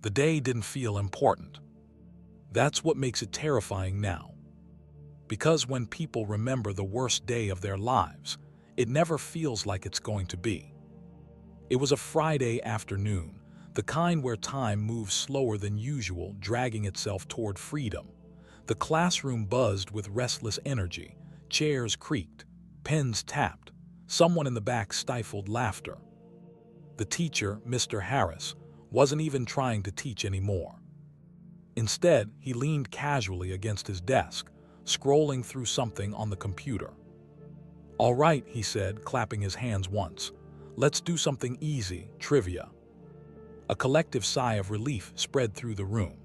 The day didn't feel important. That's what makes it terrifying now. Because when people remember the worst day of their lives, it never feels like it's going to be. It was a Friday afternoon, the kind where time moves slower than usual, dragging itself toward freedom. The classroom buzzed with restless energy. Chairs creaked, pens tapped. Someone in the back stifled laughter. The teacher, Mr. Harris, wasn't even trying to teach anymore. Instead, he leaned casually against his desk, scrolling through something on the computer. "All right," he said, clapping his hands once. "Let's do something easy, trivia." A collective sigh of relief spread through the room.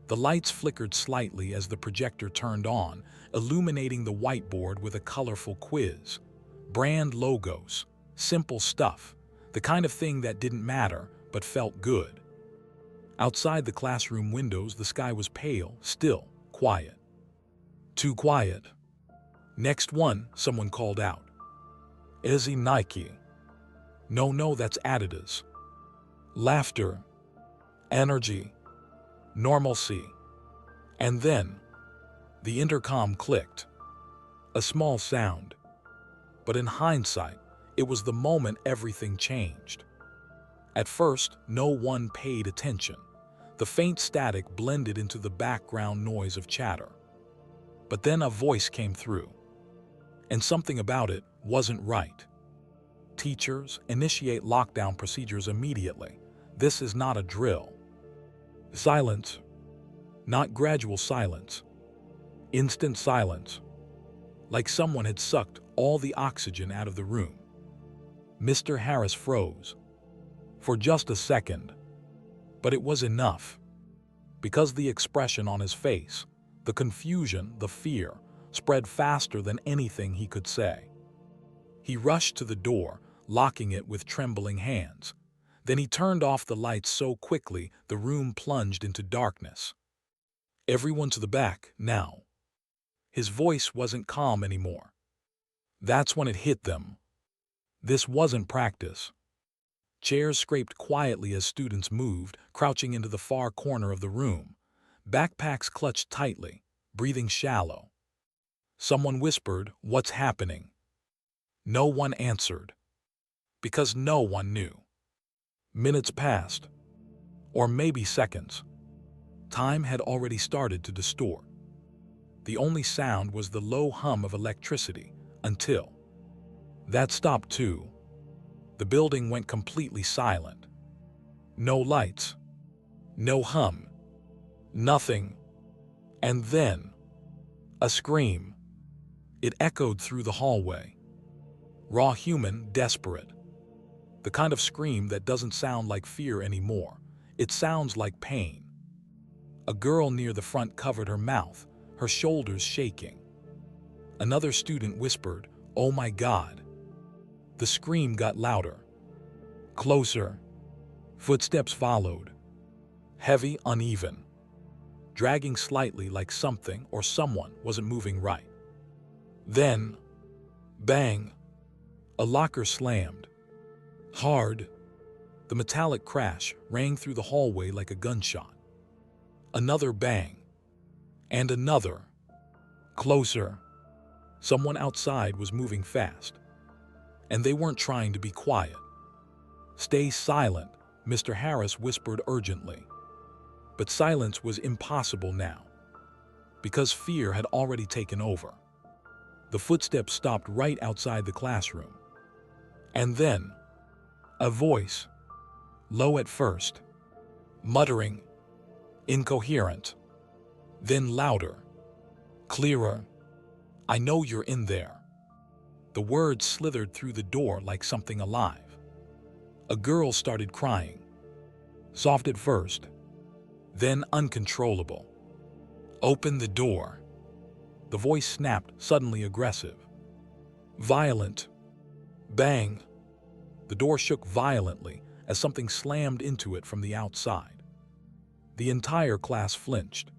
The lights flickered slightly as the projector turned on, illuminating the whiteboard with a colorful quiz. Brand logos, simple stuff, the kind of thing that didn't matter but felt good. Outside the classroom windows, the sky was pale, still, quiet. "Too quiet." "Next one," someone called out. "Is he Nike?" No, that's Adidas." Laughter, energy, normalcy. And then, the intercom clicked. A small sound. But in hindsight, it was the moment everything changed. At first, no one paid attention. The faint static blended into the background noise of chatter. But then a voice came through. And something about it wasn't right. "Teachers, initiate lockdown procedures immediately. This is not a drill." Silence. Not gradual silence. Instant silence. Like someone had sucked all the oxygen out of the room. Mr. Harris froze. For just a second. But it was enough. Because the expression on his face, the confusion, the fear, spread faster than anything he could say. He rushed to the door, locking it with trembling hands. Then he turned off the lights so quickly the room plunged into darkness. "Everyone to the back, now." His voice wasn't calm anymore. That's when it hit them. This wasn't practice. Chairs scraped quietly as students moved, crouching into the far corner of the room. Backpacks clutched tightly, breathing shallow. Someone whispered, "What's happening?" No one answered. Because no one knew. Minutes passed. Or maybe seconds. Time had already started to distort. The only sound was the low hum of electricity, until that stopped too. The building went completely silent. No lights. No hum. Nothing. And then, a scream. It echoed through the hallway. Raw, human, desperate. The kind of scream that doesn't sound like fear anymore. It sounds like pain. A girl near the front covered her mouth, her shoulders shaking. Another student whispered, "Oh my God." The scream got louder. Closer. Footsteps followed. Heavy, uneven. Dragging slightly like something or someone wasn't moving right. Then, bang. A locker slammed. Hard. The metallic crash rang through the hallway like a gunshot. Another bang. And another. Closer. Someone outside was moving fast. And they weren't trying to be quiet. "Stay silent," Mr. Harris whispered urgently. But silence was impossible now. Because fear had already taken over. The footsteps stopped right outside the classroom. And then, a voice. Low at first. Muttering. Incoherent. Then louder. Clearer. "I know you're in there." The words slithered through the door like something alive. A girl started crying. Soft at first. Then uncontrollable. "Open the door." The voice snapped, suddenly aggressive. Violent. Bang. The door shook violently as something slammed into it from the outside. The entire class flinched.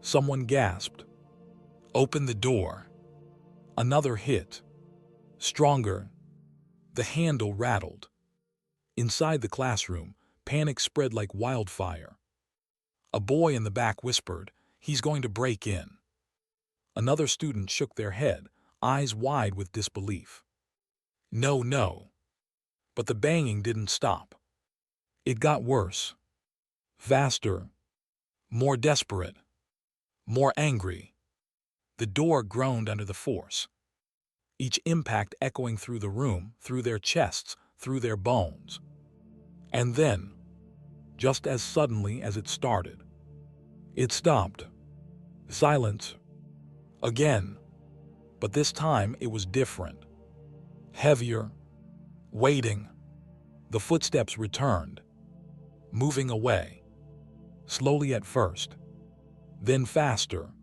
Someone gasped. "Open the door." Another hit. Stronger. The handle rattled. Inside the classroom, Panic spread like wildfire. A boy in the back whispered, "He's going to break in." Another student shook their head, eyes wide with disbelief. No, no. But the banging didn't stop. It got worse. Faster. More desperate. More angry. The door groaned under the force, each impact echoing through the room, through their chests, through their bones. And then, just as suddenly as it started, it stopped. Silence. Again. But this time it was different. Heavier. Waiting. The footsteps returned, moving away. Slowly at first. Then faster.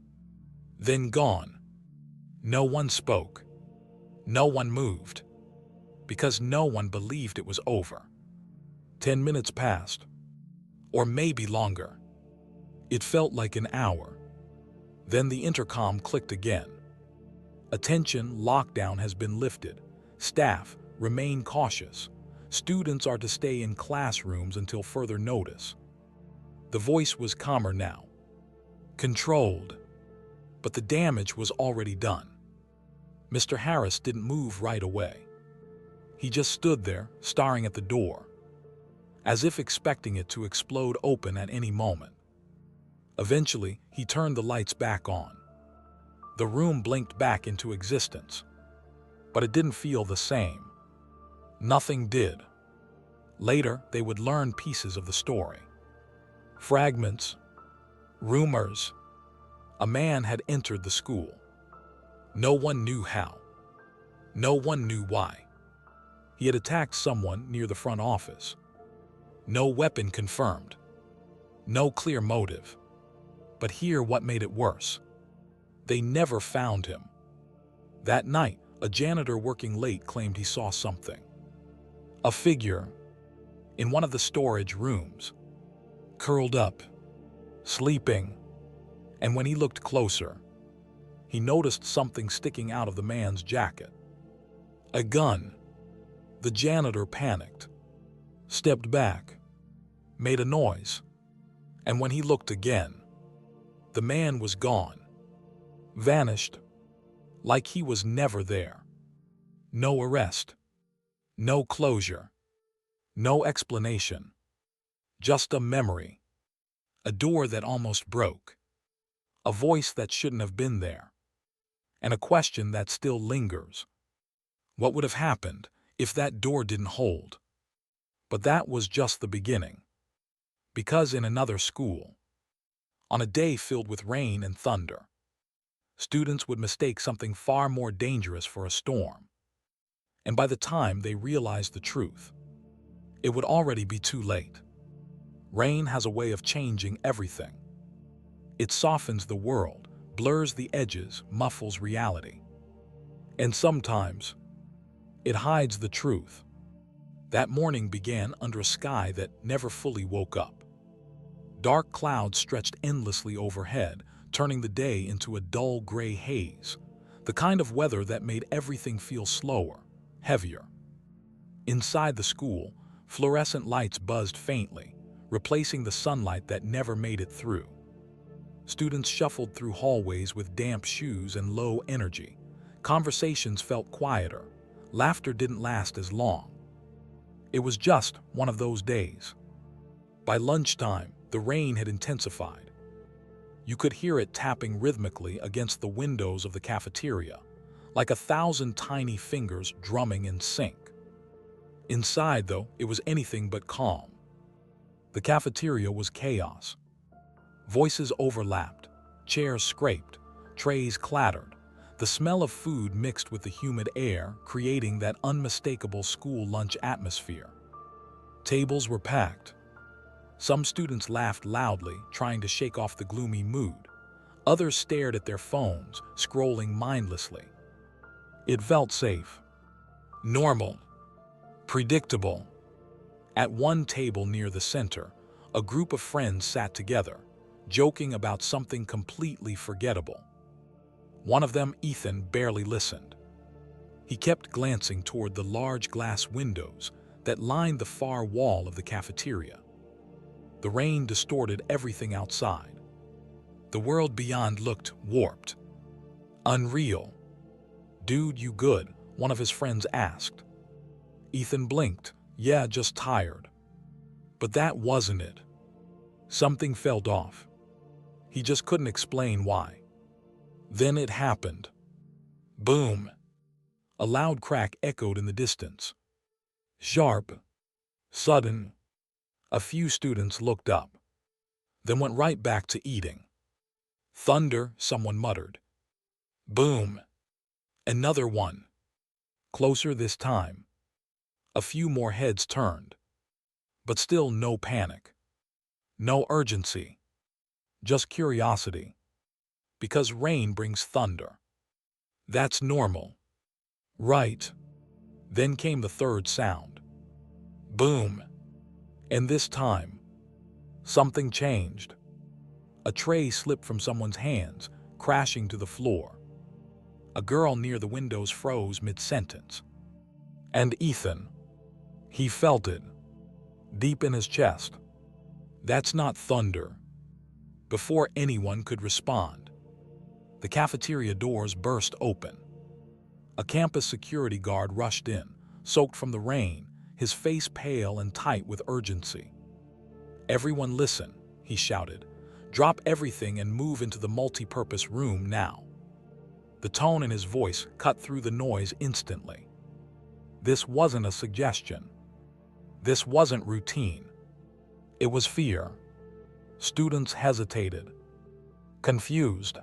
Then gone. No one spoke. No one moved. Because no one believed it was over. 10 minutes passed. Or maybe longer. It felt like an hour. Then the intercom clicked again. Attention, lockdown has been lifted. Staff, remain cautious. Students are to stay in classrooms until further notice. The voice was calmer now. Controlled. But the damage was already done. Mr. Harris didn't move right away. He just stood there, staring at the door, as if expecting it to explode open at any moment. Eventually, he turned the lights back on. The room blinked back into existence, but it didn't feel the same. Nothing did. Later, they would learn pieces of the story. Fragments. Rumors. A man had entered the school. No one knew how. No one knew why. He had attacked someone near the front office. No weapon confirmed. No clear motive. But here what made it worse. They never found him. That night, a janitor working late claimed he saw something. A figure in one of the storage rooms, curled up, sleeping, and when he looked closer, he noticed something sticking out of the man's jacket. A gun. The janitor panicked, stepped back, made a noise, and when he looked again, the man was gone, vanished, like he was never there. No arrest, no closure, no explanation, just a memory, a door that almost broke, a voice that shouldn't have been there, and a question that still lingers. What would have happened if that door didn't hold? But that was just the beginning. Because in another school, on a day filled with rain and thunder, students would mistake something far more dangerous for a storm. And by the time they realized the truth, it would already be too late. Rain has a way of changing everything. It softens the world, blurs the edges, muffles reality. And sometimes, it hides the truth. That morning began under a sky that never fully woke up. Dark clouds stretched endlessly overhead, turning the day into a dull gray haze, the kind of weather that made everything feel slower, heavier. Inside the school, fluorescent lights buzzed faintly, replacing the sunlight that never made it through. Students shuffled through hallways with damp shoes and low energy. Conversations felt quieter. Laughter didn't last as long. It was just one of those days. By lunchtime, the rain had intensified. You could hear it tapping rhythmically against the windows of the cafeteria, like 1,000 tiny fingers drumming in sync. Inside, though, it was anything but calm. The cafeteria was chaos. Voices overlapped, chairs scraped, trays clattered. The smell of food mixed with the humid air, creating that unmistakable school lunch atmosphere. Tables were packed. Some students laughed loudly, trying to shake off the gloomy mood. Others stared at their phones, scrolling mindlessly. It felt safe, normal, predictable. At one table near the center, a group of friends sat together, joking about something completely forgettable. One of them, Ethan, barely listened. He kept glancing toward the large glass windows that lined the far wall of the cafeteria. The rain distorted everything outside. The world beyond looked warped, unreal. "Dude, you good?" one of his friends asked. Ethan blinked. "Yeah, just tired." But that wasn't it. Something felt off. He just couldn't explain why. Then it happened. Boom! A loud crack echoed in the distance. Sharp. Sudden. A few students looked up, then went right back to eating. "Thunder," someone muttered. Boom! Another one. Closer this time. A few more heads turned. But still no panic. No urgency. Just curiosity. Because rain brings thunder. That's normal. Right. Then came the third sound. Boom. And this time, something changed. A tray slipped from someone's hands, crashing to the floor. A girl near the windows froze mid-sentence. And Ethan. He felt it. Deep in his chest. That's not thunder. Before anyone could respond, the cafeteria doors burst open. A campus security guard rushed in, soaked from the rain, his face pale and tight with urgency. "Everyone listen," he shouted. "Drop everything and move into the multi-purpose room now." The tone in his voice cut through the noise instantly. This wasn't a suggestion. This wasn't routine. It was fear. Students hesitated. Confused.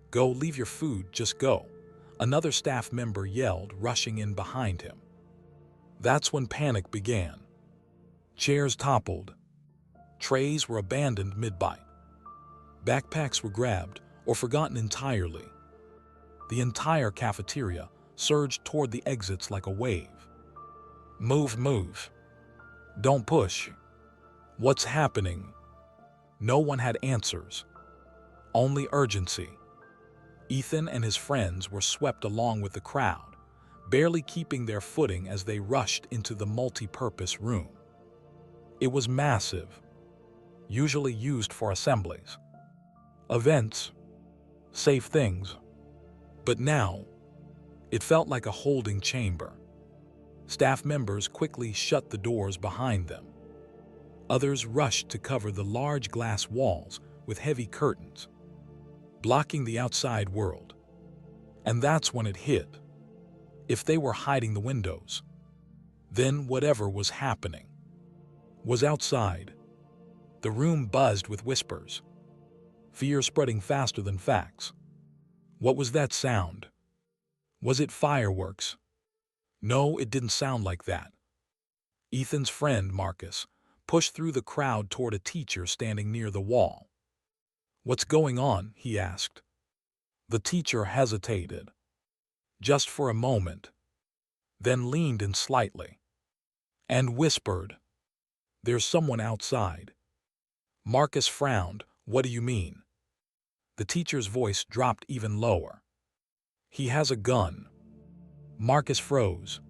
"Go, leave your food, just go," another staff member yelled, rushing in behind him. That's when panic began. Chairs toppled. Trays were abandoned mid-bite. Backpacks were grabbed or forgotten entirely. The entire cafeteria surged toward the exits like a wave. "Move, move. Don't push. What's happening?" No one had answers. Only urgency. Ethan and his friends were swept along with the crowd, barely keeping their footing as they rushed into the multi-purpose room. It was massive, usually used for assemblies, events, safe things. But now, it felt like a holding chamber. Staff members quickly shut the doors behind them. Others rushed to cover the large glass walls with heavy curtains, blocking the outside world. And that's when it hit. If they were hiding the windows, then whatever was happening was outside. The room buzzed with whispers, fear spreading faster than facts. What was that sound? Was it fireworks? No, it didn't sound like that. Ethan's friend, Marcus, pushed through the crowd toward a teacher standing near the wall. "What's going on?" he asked. The teacher hesitated, just for a moment, then leaned in slightly and whispered, "There's someone outside." Marcus frowned. "What do you mean?" The teacher's voice dropped even lower. "He has a gun." Marcus froze.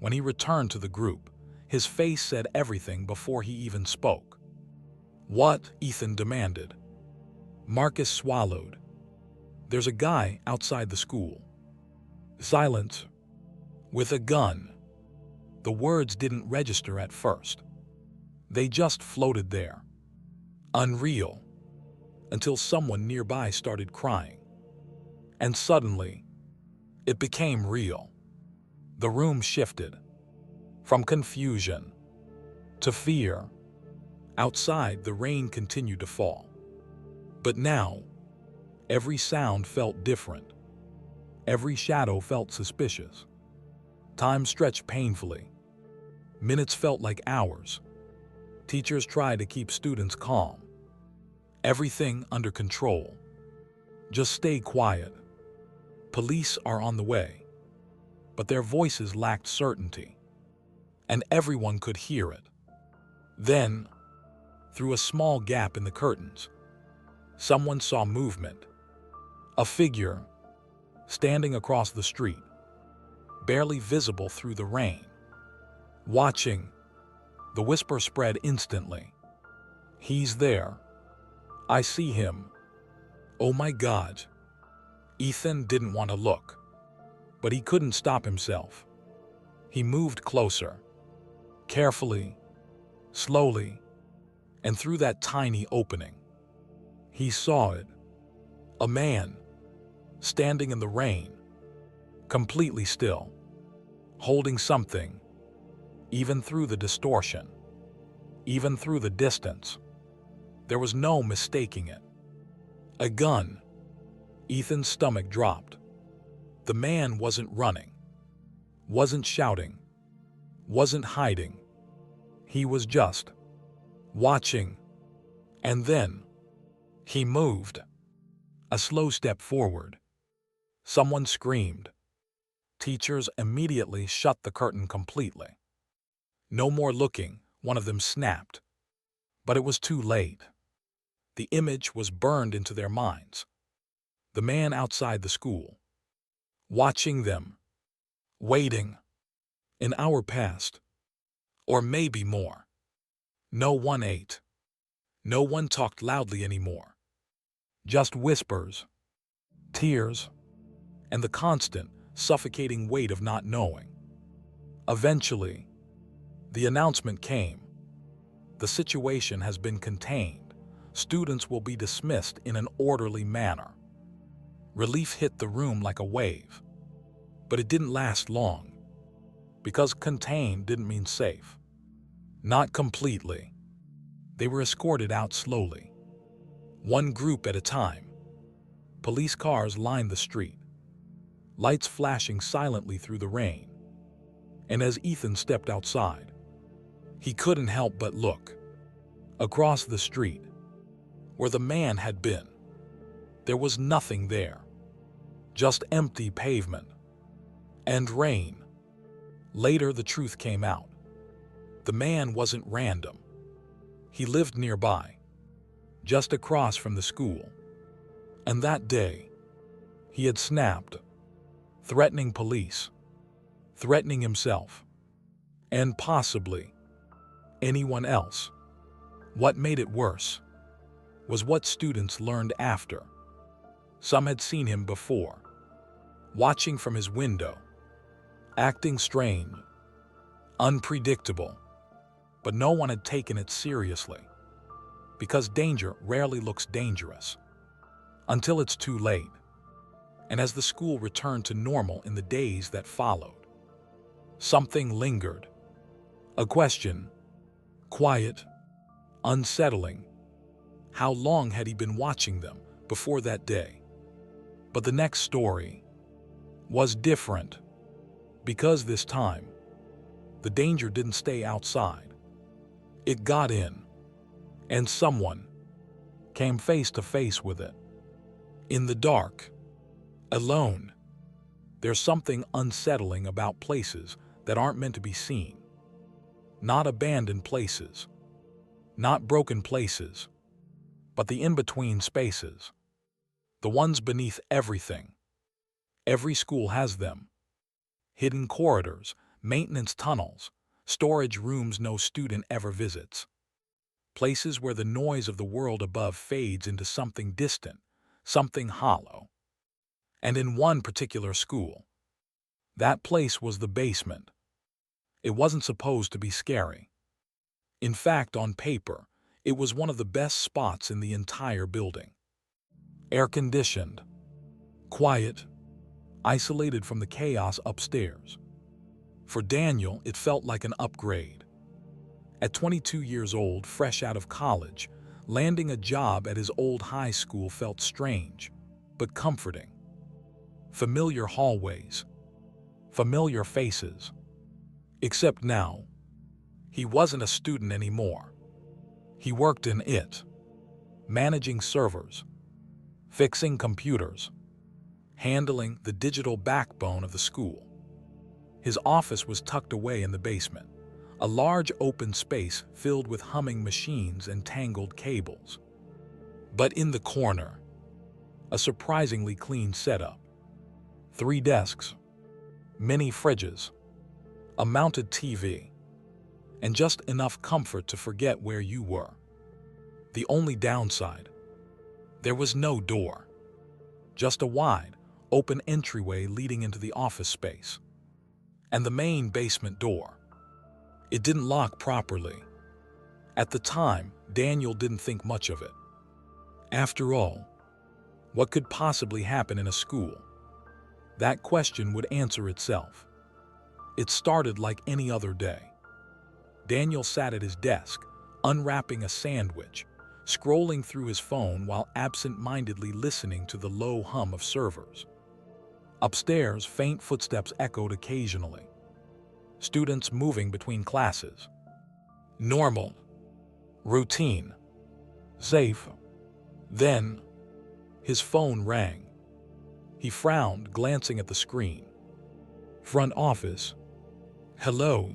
When he returned to the group, his face said everything before he even spoke. "What?" Ethan demanded. Marcus swallowed. "There's a guy outside the school." Silence. "With a gun." The words didn't register at first. They just floated there. Unreal. Until someone nearby started crying. And suddenly, it became real. The room shifted. From confusion to fear. Outside, the rain continued to fall. But now, every sound felt different. Every shadow felt suspicious. Time stretched painfully. Minutes felt like hours. Teachers tried to keep students calm. Everything under control. Just stay quiet. Police are on the way. But their voices lacked certainty. And everyone could hear it. Then, through a small gap in the curtains, someone saw movement. A figure, standing across the street, barely visible through the rain. Watching. The whisper spread instantly. He's there. I see him. Oh my God. Ethan didn't want to look, but he couldn't stop himself. He moved closer, carefully, slowly, and through that tiny opening, he saw it. A man, standing in the rain, completely still, holding something, even through the distortion, even through the distance. There was no mistaking it. A gun. Ethan's stomach dropped. The man wasn't running, wasn't shouting, wasn't hiding. He was just watching. And then he moved. A slow step forward. Someone screamed. Teachers immediately shut the curtain completely. No more looking, one of them snapped. But it was too late. The image was burned into their minds. The man outside the school, watching them, waiting. An hour passed, or maybe more. No one ate. No one talked loudly anymore. Just whispers, tears, and the constant, suffocating weight of not knowing. Eventually, the announcement came. The situation has been contained. Students will be dismissed in an orderly manner. Relief hit the room like a wave. But it didn't last long, because contained didn't mean safe. Not completely. They were escorted out slowly, one group at a time. Police cars lined the street, lights flashing silently through the rain. And as Ethan stepped outside, he couldn't help but look. Across the street, where the man had been, there was nothing there. Just empty pavement and rain. Later, the truth came out. The man wasn't random. He lived nearby, just across from the school. And that day, he had snapped, threatening police, threatening himself, and possibly anyone else. What made it worse was what students learned after. Some had seen him before, watching from his window, acting strange, unpredictable, but no one had taken it seriously, because danger rarely looks dangerous until it's too late. And as the school returned to normal in the days that followed, something lingered. A question, quiet, unsettling. How long had he been watching them before that day? But the next story was different, because this time, the danger didn't stay outside. It got in, and someone came face to face with it. In the dark, alone. There's something unsettling about places that aren't meant to be seen. Not abandoned places, not broken places, but the in-between spaces. The ones beneath everything. Every school has them. Hidden corridors, maintenance tunnels, storage rooms no student ever visits. Places where the noise of the world above fades into something distant, something hollow. And in one particular school, that place was the basement. It wasn't supposed to be scary. In fact, on paper, it was one of the best spots in the entire building. Air-conditioned, quiet, isolated from the chaos upstairs. For Daniel, it felt like an upgrade. At 22 years old, fresh out of college, landing a job at his old high school felt strange, but comforting. Familiar hallways, familiar faces. Except now, he wasn't a student anymore. He worked in it, managing servers, fixing computers, handling the digital backbone of the school. His office was tucked away in the basement, a large open space filled with humming machines and tangled cables. But in the corner, a surprisingly clean setup. 3 desks, mini fridges, a mounted TV, and just enough comfort to forget where you were. The only downside, there was no door, just a wide, open entryway leading into the office space. And the main basement door. It didn't lock properly. At the time, Daniel didn't think much of it. After all, what could possibly happen in a school? That question would answer itself. It started like any other day. Daniel sat at his desk, unwrapping a sandwich, scrolling through his phone while absent-mindedly listening to the low hum of servers. Upstairs, faint footsteps echoed occasionally. Students moving between classes. Normal. Routine. Safe. Then, his phone rang. He frowned, glancing at the screen. Front office. Hello.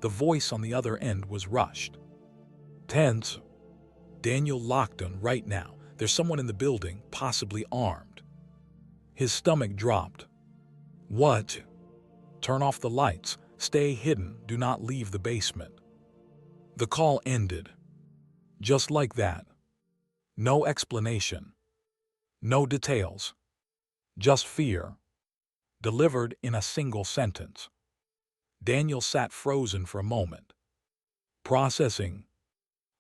The voice on the other end was rushed. Tense. Daniel locked on right now. There's someone in the building, possibly armed. His stomach dropped. What? Turn off the lights. Stay hidden. Do not leave the basement. The call ended. Just like that. No explanation. No details. Just fear. Delivered in a single sentence. Daniel sat frozen for a moment. Processing.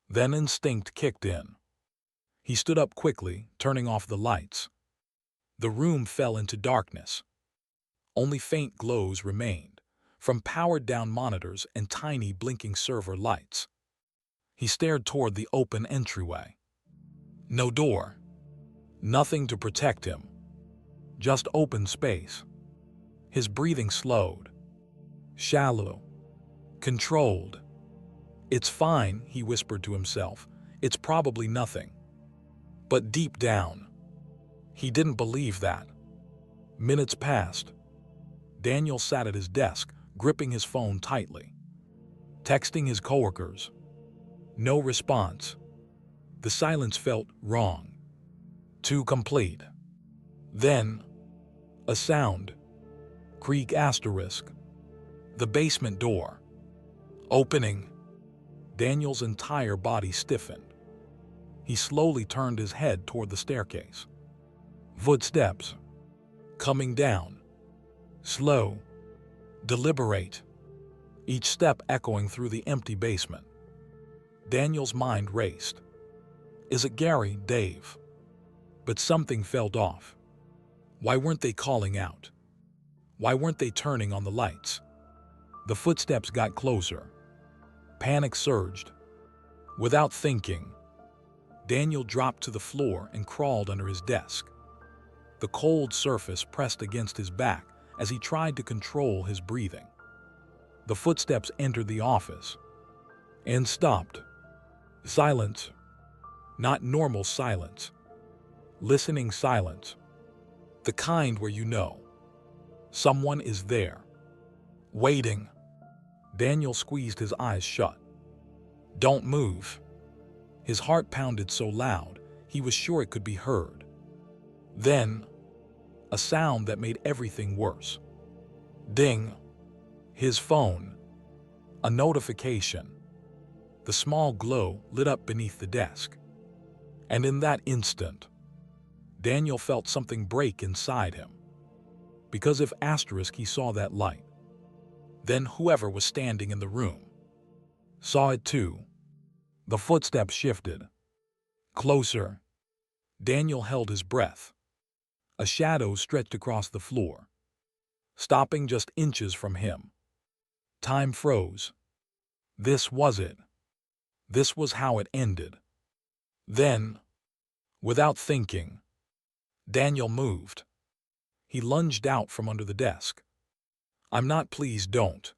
Then instinct kicked in. He stood up quickly, turning off the lights. The room fell into darkness. Only faint glows remained, from powered-down monitors and tiny blinking server lights. He stared toward the open entryway. No door. Nothing to protect him. Just open space. His breathing slowed. Shallow. Controlled. It's fine, he whispered to himself. It's probably nothing. But deep down, he didn't believe that. Minutes passed. Daniel sat at his desk, gripping his phone tightly. Texting his coworkers. No response. The silence felt wrong. Too complete. Then, a sound. Creak asterisk. The basement door. Opening. Daniel's entire body stiffened. He slowly turned his head toward the staircase. Footsteps. Coming down. Slow. Deliberate. Each step echoing through the empty basement. Daniel's mind raced. Is it Gary, Dave? But something felt off. Why weren't they calling out? Why weren't they turning on the lights? The footsteps got closer. Panic surged. Without thinking, Daniel dropped to the floor and crawled under his desk. The cold surface pressed against his back as he tried to control his breathing. The footsteps entered the office and stopped. Silence. Not normal silence. Listening silence. The kind where you know someone is there. Waiting. Daniel squeezed his eyes shut. Don't move. His heart pounded so loud, he was sure it could be heard. Then, a sound that made everything worse. Ding. His phone. A notification. The small glow lit up beneath the desk. And in that instant, Daniel felt something break inside him. Because if asterisk he saw that light, then whoever was standing in the room saw it too. The footsteps shifted. Closer. Daniel held his breath. A shadow stretched across the floor, stopping just inches from him. Time froze. This was it. This was how it ended. Then, without thinking, Daniel moved. He lunged out from under the desk. I'm not, please don't.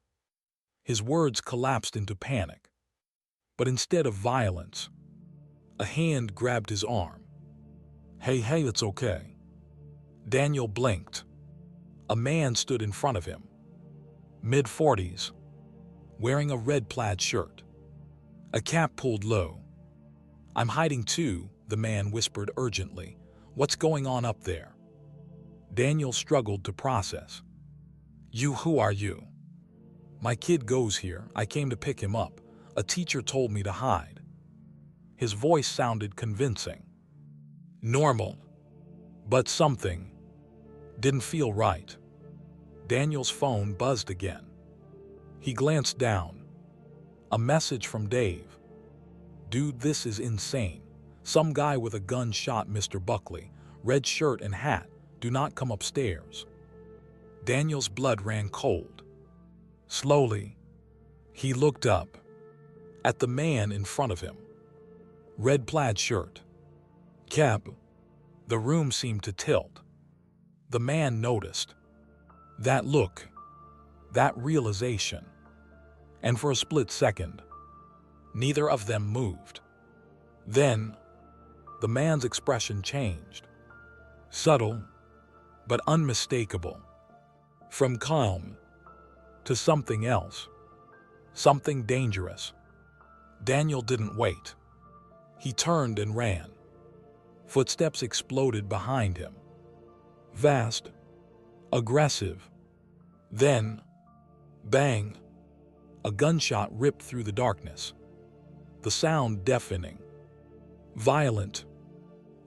His words collapsed into panic. But instead of violence, a hand grabbed his arm. Hey, it's okay. Daniel blinked. A man stood in front of him. Mid-40s, wearing a red plaid shirt. A cap pulled low. I'm hiding too, the man whispered urgently. What's going on up there? Daniel struggled to process. Who are you? My kid goes here. I came to pick him up. A teacher told me to hide. His voice sounded convincing. Normal. But something didn't feel right. Daniel's phone buzzed again. He glanced down. A message from Dave. Dude, this is insane. Some guy with a gun shot Mr. Buckley. Red shirt and hat. Do not come upstairs. Daniel's blood ran cold. Slowly, he looked up at the man in front of him. Red plaid shirt. Cap. The room seemed to tilt. The man noticed. That look. That realization. And for a split second, neither of them moved. Then, the man's expression changed. Subtle, but unmistakable. From calm to something else. Something dangerous. Daniel didn't wait. He turned and ran. Footsteps exploded behind him. Vast. Aggressive. Then, bang. A gunshot ripped through the darkness. The sound deafening. Violent.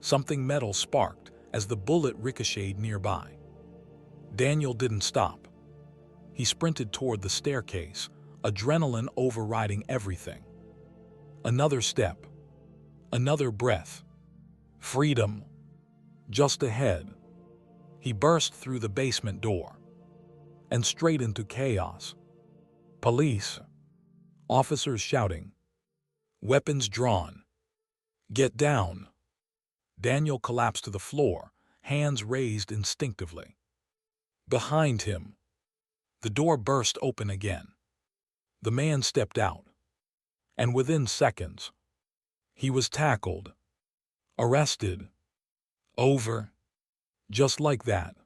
Something metal sparked as the bullet ricocheted nearby. Daniel didn't stop. He sprinted toward the staircase, adrenaline overriding everything. Another step. Another breath. Freedom. Just ahead. He burst through the basement door and straight into chaos. Police. Officers shouting. Weapons drawn. Get down. Daniel collapsed to the floor, hands raised instinctively. Behind him, the door burst open again. The man stepped out, and within seconds, he was tackled, arrested, over, just like that.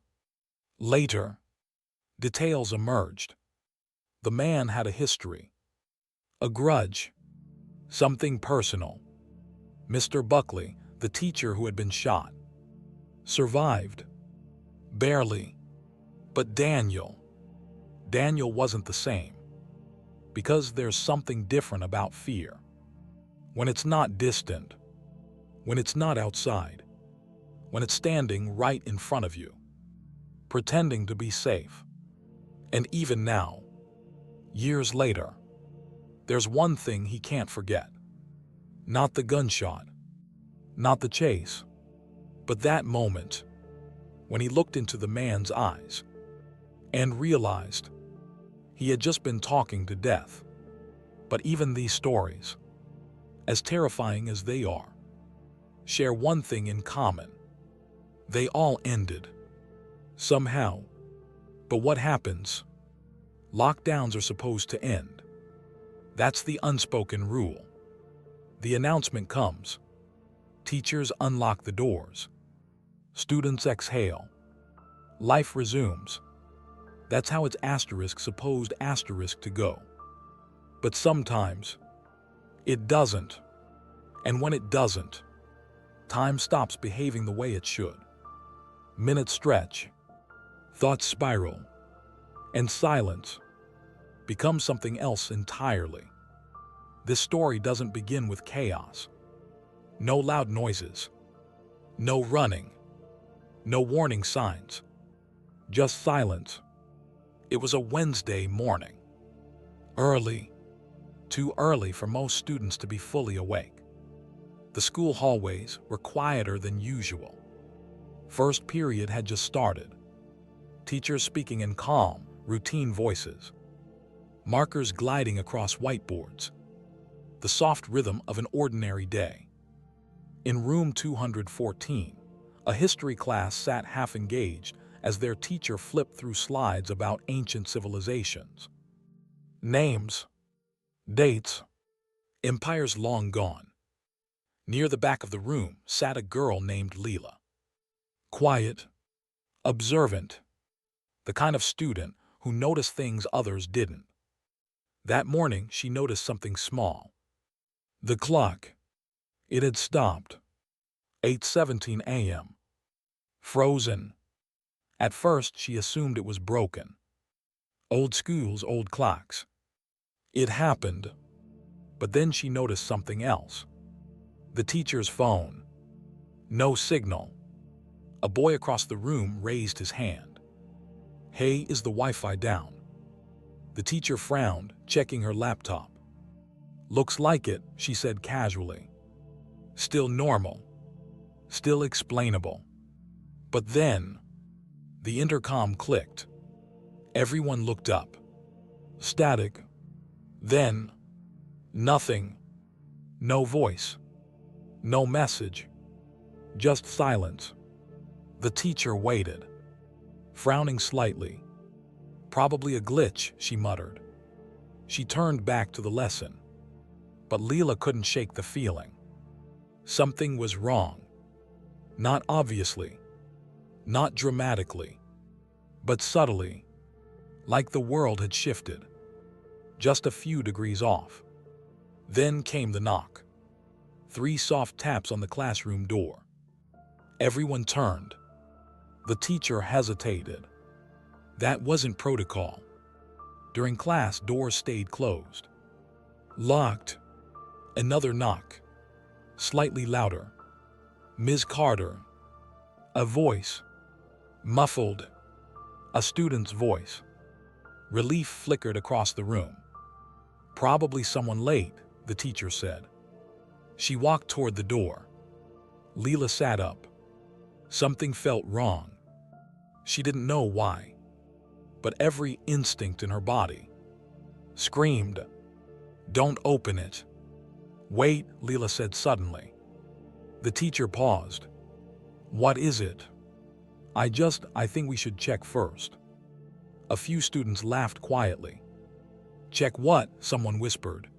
Later, details emerged. The man had a history, a grudge, something personal. Mr. Buckley, the teacher who had been shot, survived. Barely. But Daniel wasn't the same. Because there's something different about fear. When it's not distant, when it's not outside, when it's standing right in front of you, pretending to be safe. And even now, years later, there's one thing he can't forget. Not the gunshot, not the chase, but that moment when he looked into the man's eyes and realized he had just been talking to death. But even these stories, as terrifying as they are, share one thing in common. They all ended. Somehow. But what happens? Lockdowns are supposed to end. That's the unspoken rule. The announcement comes. Teachers unlock the doors. Students exhale. Life resumes. That's how it's supposed to go. But sometimes, it doesn't. And when it doesn't, time stops behaving the way it should. Minutes stretch. Thoughts spiral. And silence becomes something else entirely. This story doesn't begin with chaos. No loud noises. No running. No warning signs. Just silence. It was a Wednesday morning. Early. Too early for most students to be fully awake. The school hallways were quieter than usual. First period had just started. Teachers speaking in calm, routine voices. Markers gliding across whiteboards. The soft rhythm of an ordinary day. In room 214, a history class sat half engaged as their teacher flipped through slides about ancient civilizations. Names, dates, empires long gone. Near the back of the room sat a girl named Leela. Quiet, observant, the kind of student who noticed things others didn't. That morning she noticed something small. The clock. It had stopped. 8:17 a.m. Frozen. At first she assumed it was broken. Old schools, old clocks. It happened. But then she noticed something else. The teacher's phone. No signal. A boy across the room raised his hand. Hey, is the Wi-Fi down? The teacher frowned, checking her laptop. Looks like it, she said casually. Still normal. Still explainable. But then, the intercom clicked. Everyone looked up. Static. Then, nothing. No voice. No message. Just silence. The teacher waited, frowning slightly. Probably a glitch, she muttered. She turned back to the lesson. But Leela couldn't shake the feeling. Something was wrong. Not obviously. Not dramatically. But subtly. Like the world had shifted. Just a few degrees off. Then came the knock. 3 soft taps on the classroom door. Everyone turned. The teacher hesitated. That wasn't protocol. During class, doors stayed closed. Locked. Another knock. Slightly louder. Ms. Carter. A voice. Muffled. A student's voice. Relief flickered across the room. Probably someone late, the teacher said. She walked toward the door. Leela sat up. Something felt wrong. She didn't know why. But every instinct in her body screamed, "Don't open it." "Wait," Leela said suddenly. The teacher paused. "What is it?" I think we should check first." A few students laughed quietly. "Check what?" someone whispered.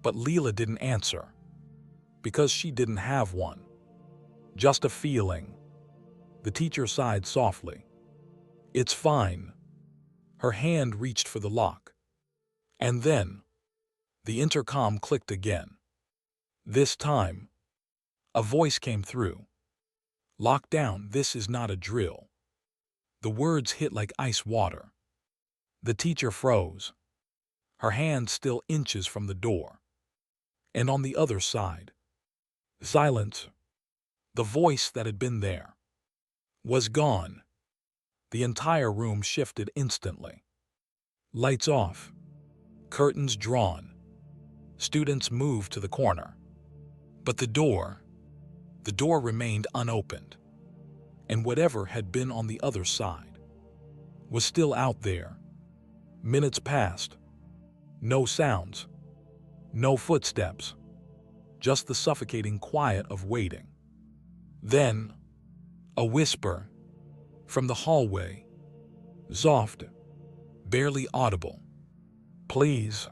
But Leela didn't answer. Because she didn't have one. Just a feeling. The teacher sighed softly. "It's fine." Her hand reached for the lock. And then, the intercom clicked again. This time, a voice came through. "Lock down, this is not a drill." The words hit like ice water. The teacher froze. Her hand still inches from the door. And on the other side, silence. The voice that had been there was gone. The entire room shifted instantly. Lights off. Curtains drawn. Students moved to the corner. But the door remained unopened. And whatever had been on the other side was still out there. Minutes passed. No sounds. No footsteps. Just the suffocating quiet of waiting. Then, a whisper from the hallway. Soft, barely audible. "Please."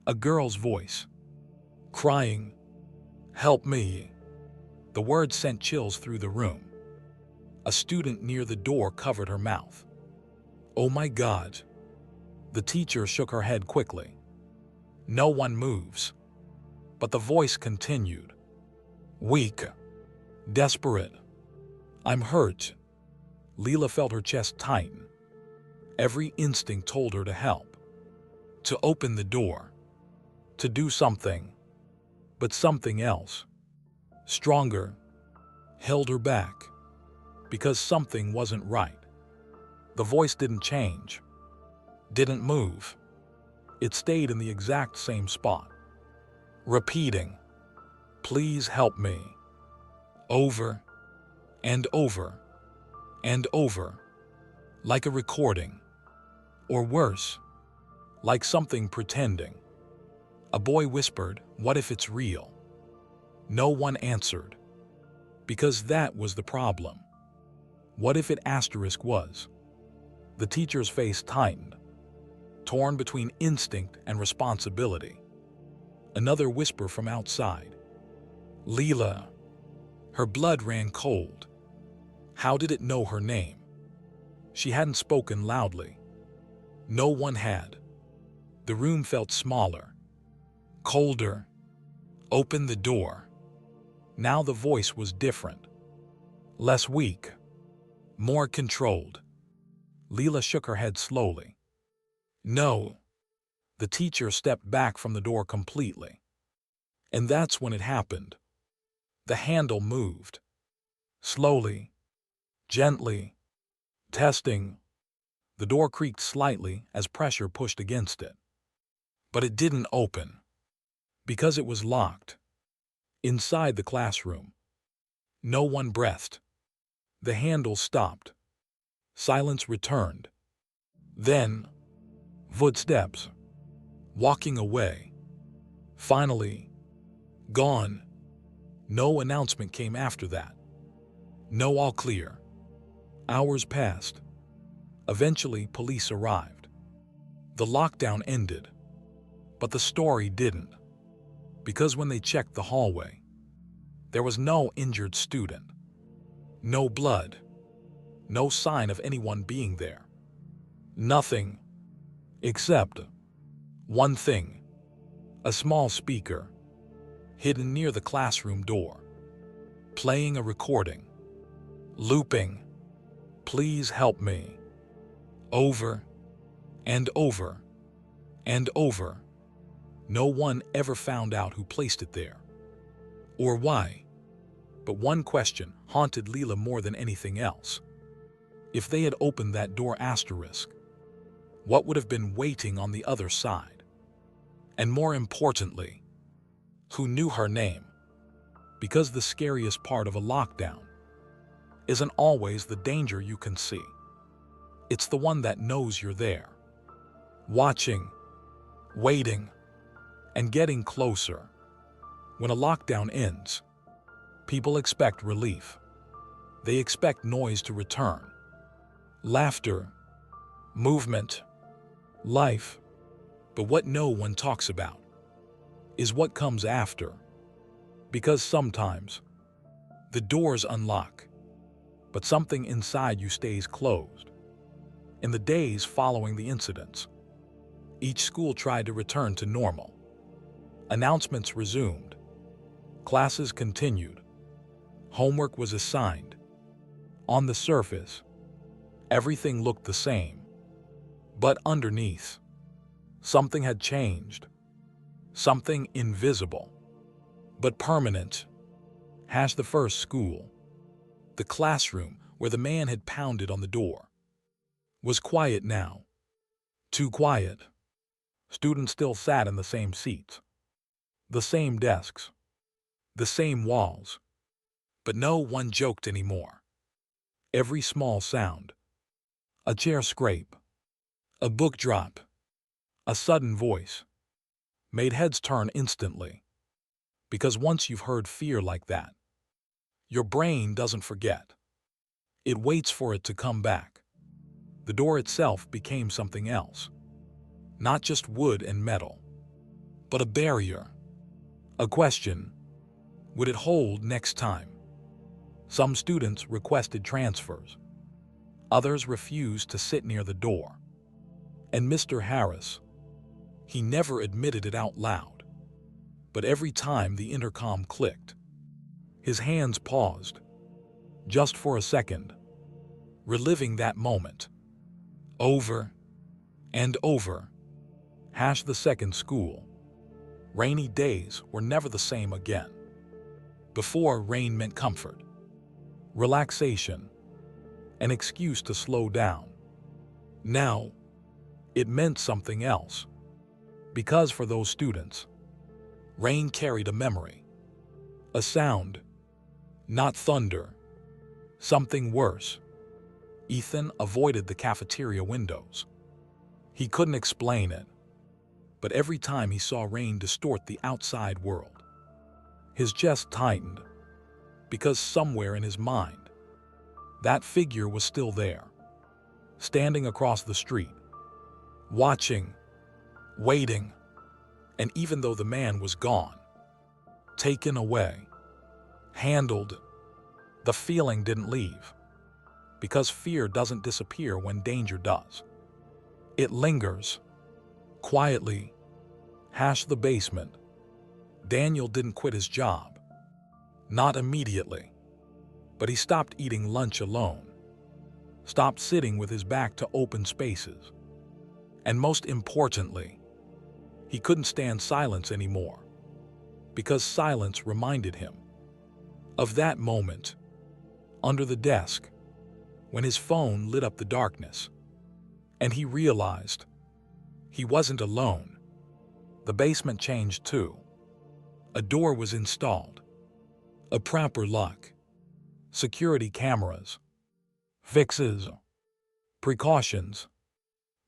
A girl's voice. Crying. "Help me." The words sent chills through the room. A student near the door covered her mouth. "Oh my God." The teacher shook her head quickly. No one moves. But the voice continued. Weak. Desperate. "I'm hurt." Leela felt her chest tighten. Every instinct told her to help. To open the door. To do something. But something else, stronger, held her back. Because something wasn't right. The voice didn't change. Didn't move. It stayed in the exact same spot. Repeating, "Please help me." Over and over and over. Like a recording. Or worse, like something pretending. A boy whispered, "What if it's real?" No one answered. Because that was the problem. What if it was? The teacher's face tightened, torn between instinct and responsibility. Another whisper from outside. "Leela." Her blood ran cold. How did it know her name? She hadn't spoken loudly. No one had. The room felt smaller. Colder. "Open the door." Now the voice was different. Less weak. More controlled. Leela shook her head slowly. "No." The teacher stepped back from the door completely. And that's when it happened. The handle moved. Slowly, gently, testing. The door creaked slightly as pressure pushed against it. But it didn't open, because it was locked. Inside the classroom, no one breathed. The handle stopped. Silence returned. Then, footsteps. Walking away. Finally, gone. No announcement came after that. No all clear. Hours passed. Eventually, police arrived. The lockdown ended. But the story didn't. Because when they checked the hallway, there was no injured student. No blood. No sign of anyone being there. Nothing. Except one thing. A small speaker, hidden near the classroom door, playing a recording, looping, "Please help me," over and over and over. No one ever found out who placed it there, or why. But one question haunted Leela more than anything else. If they had opened that door asterisk, what would have been waiting on the other side? And more importantly, who knew her name? Because the scariest part of a lockdown isn't always the danger you can see. It's the one that knows you're there, watching, waiting, and getting closer. When a lockdown ends, people expect relief. They expect noise to return, laughter, movement, life. But what no one talks about is what comes after. Because sometimes the doors unlock, but something inside you stays closed. In the days following the incidents, each school tried to return to normal. Announcements resumed. Classes continued. Homework was assigned. On the surface, everything looked the same. But underneath, something had changed. Something invisible, but permanent. The first school, the classroom where the man had pounded on the door, was quiet now. Too quiet. Students still sat in the same seats, the same desks, the same walls. But no one joked anymore. Every small sound, a chair scrape, a book drop, a sudden voice, made heads turn instantly. Because once you've heard fear like that, your brain doesn't forget. It waits for it to come back. The door itself became something else. Not just wood and metal, but a barrier. A question. Would it hold next time? Some students requested transfers. Others refused to sit near the door. And Mr. Harris, he never admitted it out loud. But every time the intercom clicked, his hands paused, just for a second, reliving that moment. Over and over. The second school. Rainy days were never the same again. Before, rain meant comfort, relaxation, an excuse to slow down. Now, it meant something else. Because for those students, rain carried a memory, a sound, not thunder, something worse. Ethan avoided the cafeteria windows. He couldn't explain it, but every time he saw rain distort the outside world, his chest tightened, because somewhere in his mind, that figure was still there, standing across the street, watching, waiting. And even though the man was gone, taken away, handled, the feeling didn't leave. Because fear doesn't disappear when danger does. It lingers, quietly. The basement. Daniel didn't quit his job. Not immediately. But he stopped eating lunch alone. Stopped sitting with his back to open spaces. And most importantly, he couldn't stand silence anymore. Because silence reminded him Of that moment, under the desk, when his phone lit up the darkness, and he realized he wasn't alone. The basement changed too. A door was installed, a proper lock, security cameras, fixes, precautions,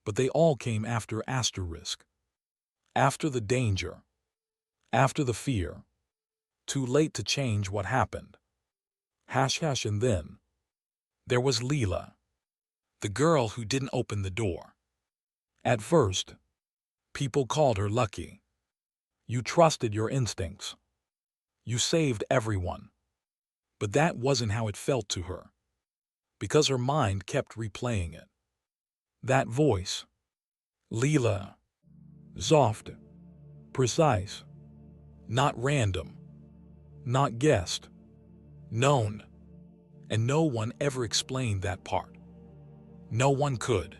but they all came after asterisk, after the danger, after the fear, too late to change what happened. And then there was Leela, the girl who didn't open the door. At first, people called her lucky. You trusted your instincts. You saved everyone. But that wasn't how it felt to her, because her mind kept replaying it. That voice, Leela, soft, precise, not random, not guessed, known, and no one ever explained that part. No one could.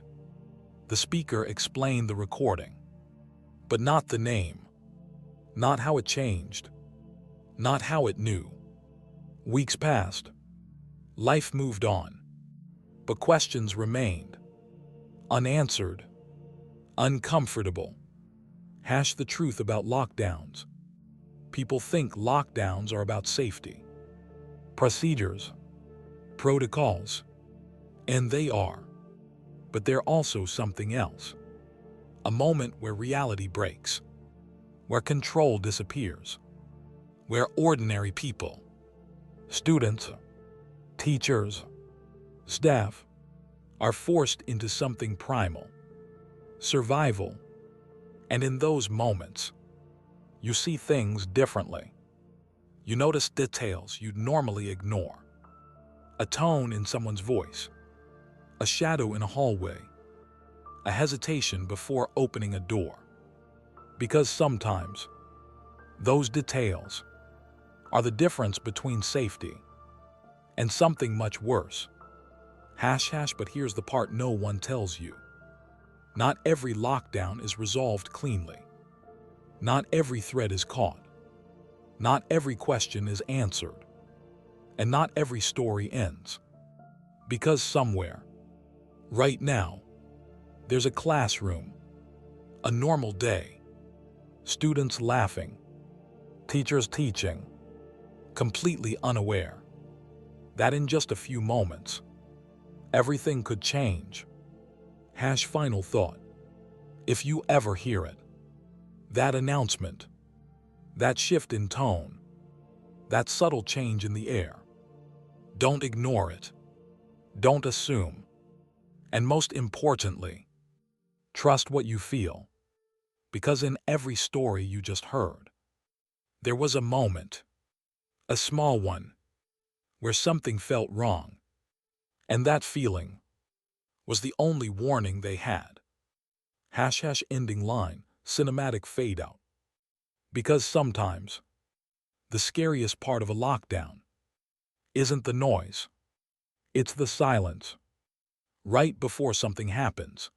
The speaker explained the recording, but not the name, not how it changed, not how it knew. Weeks passed. Life moved on, but questions remained, unanswered, uncomfortable. The truth about lockdowns. People think lockdowns are about safety, procedures, protocols, and they are. But they're also something else. A moment where reality breaks, where control disappears, where ordinary people, students, teachers, staff, are forced into something primal, survival. And in those moments, you see things differently. You notice details you'd normally ignore. A tone in someone's voice, a shadow in a hallway, a hesitation before opening a door. Because sometimes, those details are the difference between safety and something much worse. But here's the part no one tells you. Not every lockdown is resolved cleanly. Not every thread is caught. Not every question is answered. And not every story ends. Because somewhere, right now, there's a classroom, a normal day, students laughing, teachers teaching, completely unaware that in just a few moments, everything could change. Final thought. If you ever hear it, that announcement, that shift in tone, that subtle change in the air, don't ignore it. Don't assume. And most importantly, trust what you feel. Because in every story you just heard, there was a moment, a small one, where something felt wrong. And that feeling was the only warning they had. Ending line, cinematic fade out. Because sometimes, the scariest part of a lockdown isn't the noise. It's the silence. Right before something happens.